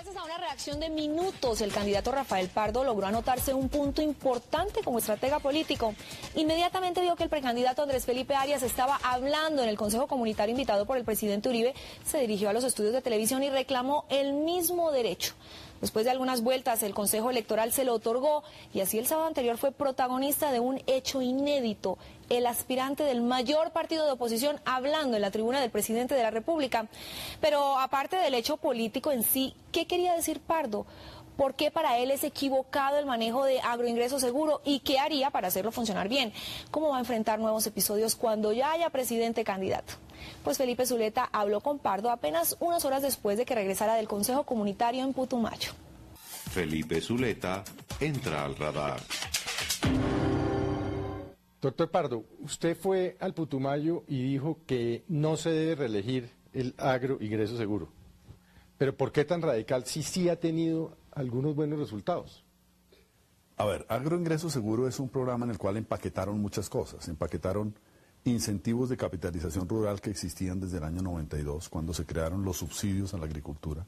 Gracias a una reacción de minutos, el candidato Rafael Pardo logró anotarse un punto importante como estratega político. Inmediatamente vio que el precandidato Andrés Felipe Arias estaba hablando en el Consejo Comunitario invitado por el presidente Uribe, se dirigió a los estudios de televisión y reclamó el mismo derecho. Después de algunas vueltas, el Consejo Electoral se lo otorgó y así el sábado anterior fue protagonista de un hecho inédito. El aspirante del mayor partido de oposición hablando en la tribuna del presidente de la República. Pero aparte del hecho político en sí, ¿qué quería decir Pardo? ¿Por qué para él es equivocado el manejo de agroingreso seguro? ¿Y qué haría para hacerlo funcionar bien? ¿Cómo va a enfrentar nuevos episodios cuando ya haya presidente candidato? Pues Felipe Zuleta habló con Pardo apenas unas horas después de que regresara del Consejo Comunitario en Putumayo. Felipe Zuleta entra al radar. Doctor Pardo, usted fue al Putumayo y dijo que no se debe reelegir el agroingreso seguro. Pero ¿por qué tan radical si sí ha tenido algunos buenos resultados? A ver, agroingreso seguro es un programa en el cual empaquetaron muchas cosas. Empaquetaron incentivos de capitalización rural que existían desde el año 92, cuando se crearon los subsidios a la agricultura.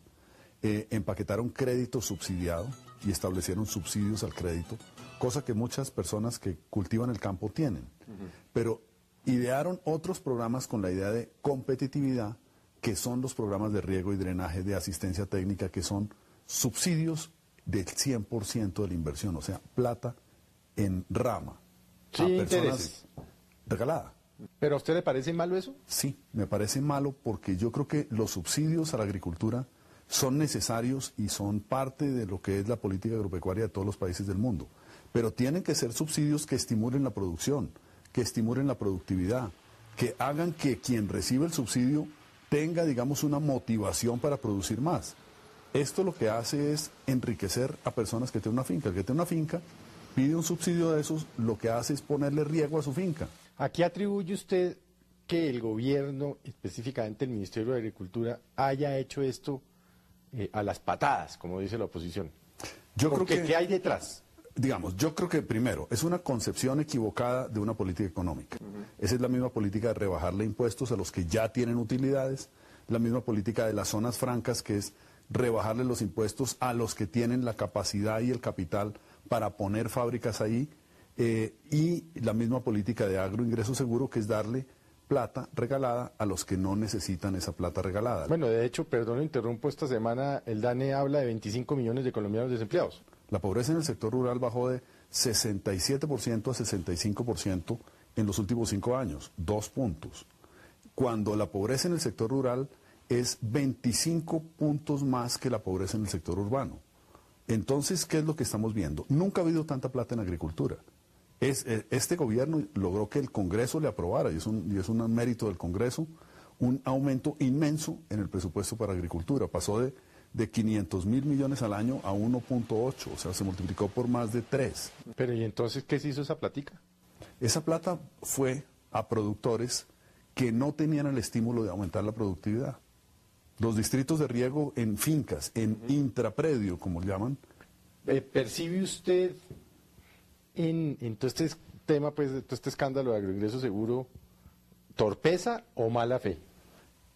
Empaquetaron crédito subsidiado y establecieron subsidios al crédito, cosa que muchas personas que cultivan el campo tienen. Pero idearon otros programas con la idea de competitividad, que son los programas de riego y drenaje, de asistencia técnica, que son subsidios del 100% de la inversión, o sea, plata en rama a personas regalada. ¿Pero a usted le parece malo eso? Sí, me parece malo porque yo creo que los subsidios a la agricultura son necesarios y son parte de lo que es la política agropecuaria de todos los países del mundo. Pero tienen que ser subsidios que estimulen la producción, que estimulen la productividad, que hagan que quien recibe el subsidio tenga, digamos, una motivación para producir más. Esto lo que hace es enriquecer a personas que tienen una finca. El que tiene una finca pide un subsidio de esos, lo que hace es ponerle riego a su finca. ¿A qué atribuye usted que el gobierno, específicamente el Ministerio de Agricultura, haya hecho esto a las patadas, como dice la oposición? Yo creo que, ¿qué hay detrás? Digamos, yo creo que primero, es una concepción equivocada de una política económica. Esa es la misma política de rebajarle impuestos a los que ya tienen utilidades, la misma política de las zonas francas, que es rebajarle los impuestos a los que tienen la capacidad y el capital para poner fábricas ahí, y la misma política de agroingreso seguro, que es darle plata regalada a los que no necesitan esa plata regalada. Bueno, de hecho, perdón, interrumpo, esta semana el DANE habla de 25 millones de colombianos desempleados. La pobreza en el sector rural bajó de 67% a 65% en los últimos 5 años, 2 puntos. Cuando la pobreza en el sector rural es 25 puntos más que la pobreza en el sector urbano. Entonces, ¿qué es lo que estamos viendo? Nunca ha habido tanta plata en agricultura. Este gobierno logró que el Congreso le aprobara, y es un mérito del Congreso, un aumento inmenso en el presupuesto para agricultura. Pasó de 500.000 millones al año a 1.8, o sea, se multiplicó por más de 3. Pero ¿y entonces qué se hizo esa platica? Esa plata fue a productores que no tenían el estímulo de aumentar la productividad. Los distritos de riego en fincas, en intrapredio, como llaman. ¿Percibe usted en todo este tema, pues, todo este escándalo de agroingreso seguro, torpeza o mala fe?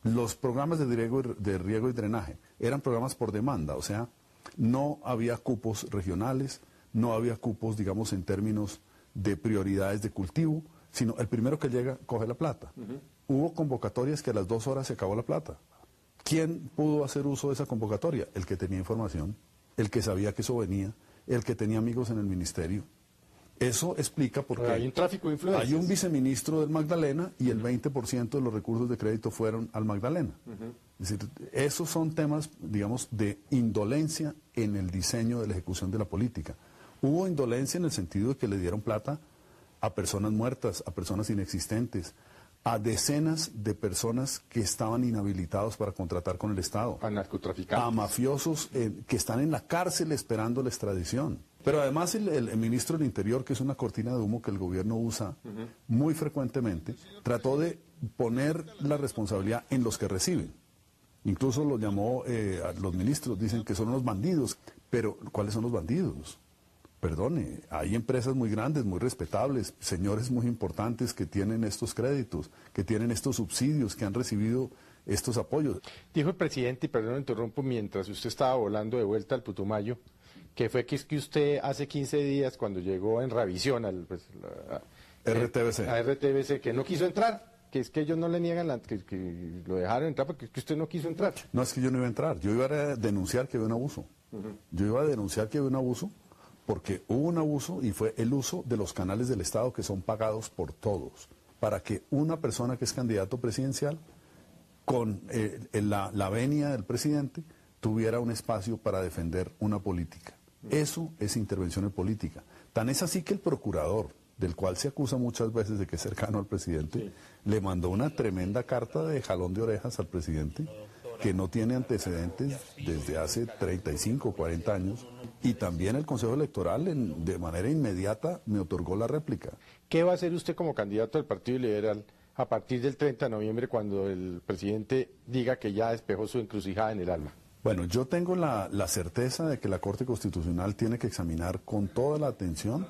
Los programas de riego y drenaje eran programas por demanda, o sea, no había cupos regionales, no había cupos, digamos, en términos de prioridades de cultivo, sino el primero que llega coge la plata. Hubo convocatorias que a las 2 horas se acabó la plata. ¿Quién pudo hacer uso de esa convocatoria? El que tenía información, el que sabía que eso venía, el que tenía amigos en el ministerio. Eso explica por qué hay un tráfico de influencias. Hay un viceministro del Magdalena y el 20% de los recursos de crédito fueron al Magdalena. Es decir, esos son temas, digamos, de indolencia en el diseño de la ejecución de la política. Hubo indolencia en el sentido de que le dieron plata a personas muertas, a personas inexistentes, a decenas de personas que estaban inhabilitados para contratar con el Estado. A narcotraficantes. A mafiosos que están en la cárcel esperando la extradición. Pero además el ministro del Interior, que es una cortina de humo que el gobierno usa muy frecuentemente, trató de poner la responsabilidad en los que reciben. Incluso los llamó, a los ministros dicen que son los bandidos. Pero, ¿cuáles son los bandidos? Perdone, hay empresas muy grandes, muy respetables, señores muy importantes que tienen estos créditos, que tienen estos subsidios, que han recibido estos apoyos. Dijo el presidente, y perdón, interrumpo, mientras usted estaba volando de vuelta al Putumayo, que fue que es que usted hace 15 días, cuando llegó en revisión al RTBC. a RTBC, que no quiso entrar, que es que ellos no le niegan, que lo dejaron entrar porque es que usted no quiso entrar. No, es que yo no iba a entrar, yo iba a denunciar que había un abuso. Yo iba a denunciar que había un abuso porque hubo un abuso y fue el uso de los canales del Estado que son pagados por todos, para que una persona que es candidato presidencial, con la venia del presidente, tuviera un espacio para defender una política. Eso es intervención en política. Tan es así que el procurador, del cual se acusa muchas veces de que es cercano al presidente, le mandó una tremenda carta de jalón de orejas al presidente, que no tiene antecedentes desde hace 35 o 40 años, y también el Consejo Electoral de manera inmediata me otorgó la réplica. ¿Qué va a hacer usted como candidato del Partido Liberal a partir del 30 de noviembre cuando el presidente diga que ya despejó su encrucijada en el alma? Bueno, yo tengo la certeza de que la Corte Constitucional tiene que examinar con toda la atención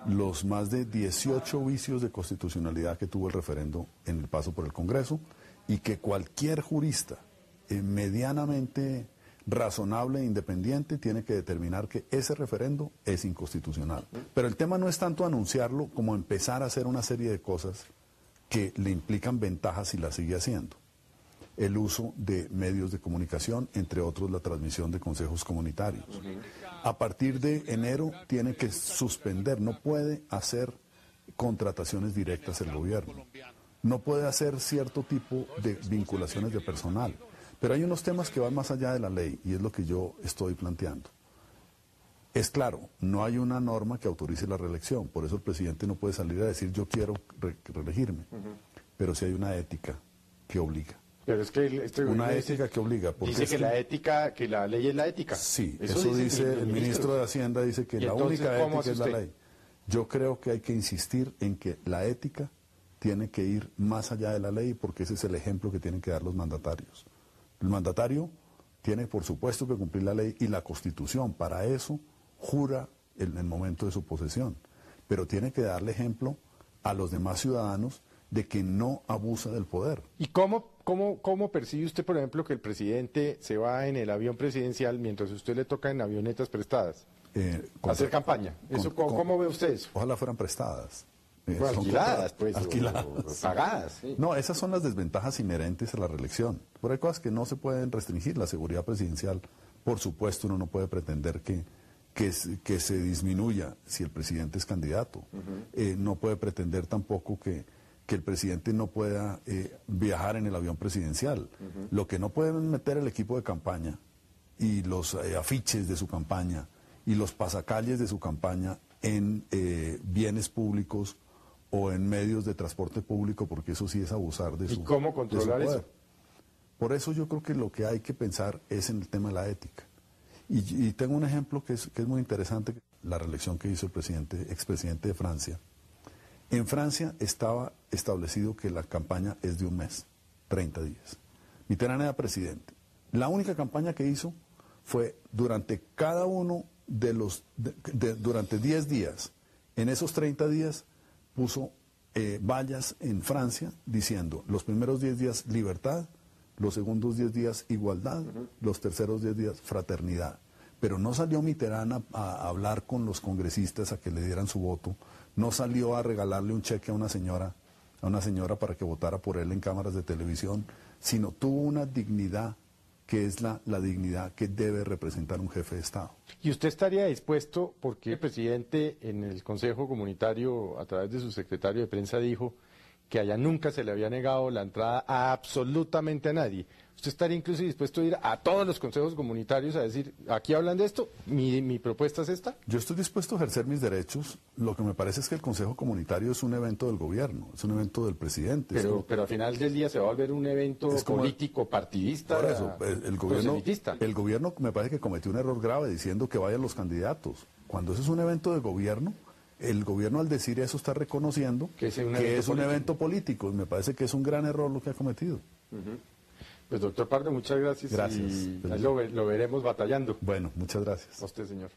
los más de 18 vicios de constitucionalidad que tuvo el referendo en el paso por el Congreso, y que cualquier jurista medianamente razonable e independiente tiene que determinar que ese referendo es inconstitucional. Pero el tema no es tanto anunciarlo como empezar a hacer una serie de cosas que le implican ventajas si las sigue haciendo. El uso de medios de comunicación, entre otros la transmisión de consejos comunitarios. A partir de enero tiene que suspender, no puede hacer contrataciones directas el gobierno, no puede hacer cierto tipo de vinculaciones de personal, pero hay unos temas que van más allá de la ley y es lo que yo estoy planteando. Es claro, no hay una norma que autorice la reelección, por eso el presidente no puede salir a decir yo quiero reelegirme, pero sí hay una ética que obliga. Pero es que una ética que obliga. Dice que la ética, que la ley es la ética. Sí, eso dice el ministro de Hacienda, dice que la única ética es la ley. Yo creo que hay que insistir en que la ética tiene que ir más allá de la ley, porque ese es el ejemplo que tienen que dar los mandatarios. El mandatario tiene, por supuesto, que cumplir la ley y la Constitución. Para eso jura en el momento de su posesión. Pero tiene que darle ejemplo a los demás ciudadanos de que no abusa del poder. ¿Y cómo percibe usted, por ejemplo, que el presidente se va en el avión presidencial mientras a usted le toca en avionetas prestadas? Hacer campaña. ¿Cómo ve usted eso? Ojalá fueran prestadas. Alquiladas, pues. Alquiladas. Pagadas. Sí. No, esas son las desventajas inherentes a la reelección. Pero hay cosas que no se pueden restringir. La seguridad presidencial, por supuesto, uno no puede pretender que se disminuya si el presidente es candidato. No puede pretender tampoco que el presidente no pueda viajar en el avión presidencial. Lo que no pueden meter el equipo de campaña y los afiches de su campaña y los pasacalles de su campaña en bienes públicos o en medios de transporte público, porque eso sí es abusar de su ¿Y cómo controlar eso? Por eso yo creo que lo que hay que pensar es en el tema de la ética. Y tengo un ejemplo que es muy interesante, la reelección que hizo el expresidente de Francia. En Francia estaba establecido que la campaña es de un mes, 30 días. Mitterrand era presidente. La única campaña que hizo fue durante cada uno durante 10 días. En esos 30 días puso vallas en Francia diciendo los primeros 10 días libertad, los segundos 10 días igualdad, los terceros 10 días fraternidad. Pero no salió Mitterrand a hablar con los congresistas a que le dieran su voto, no salió a regalarle un cheque a una señora para que votara por él en cámaras de televisión, sino tuvo una dignidad que es la dignidad que debe representar un jefe de Estado. ¿Y usted estaría dispuesto, porque el presidente en el Consejo Comunitario, a través de su secretario de prensa, dijo que allá nunca se le había negado la entrada a absolutamente a nadie? ¿Usted estaría incluso dispuesto a ir a todos los consejos comunitarios a decir, aquí hablan de esto, mi propuesta es esta? Yo estoy dispuesto a ejercer mis derechos. Lo que me parece es que el Consejo Comunitario es un evento del gobierno, es un evento del presidente. Pero al final del día se va a volver un evento político, partidista, por eso, el gobierno me parece que cometió un error grave diciendo que vayan los candidatos. Cuando eso es un evento de gobierno, el gobierno al decir eso está reconociendo que es un evento político. Y me parece que es un gran error lo que ha cometido. Pues doctor Pardo, muchas gracias. Gracias. Y lo veremos batallando. Bueno, muchas gracias. A usted, señor.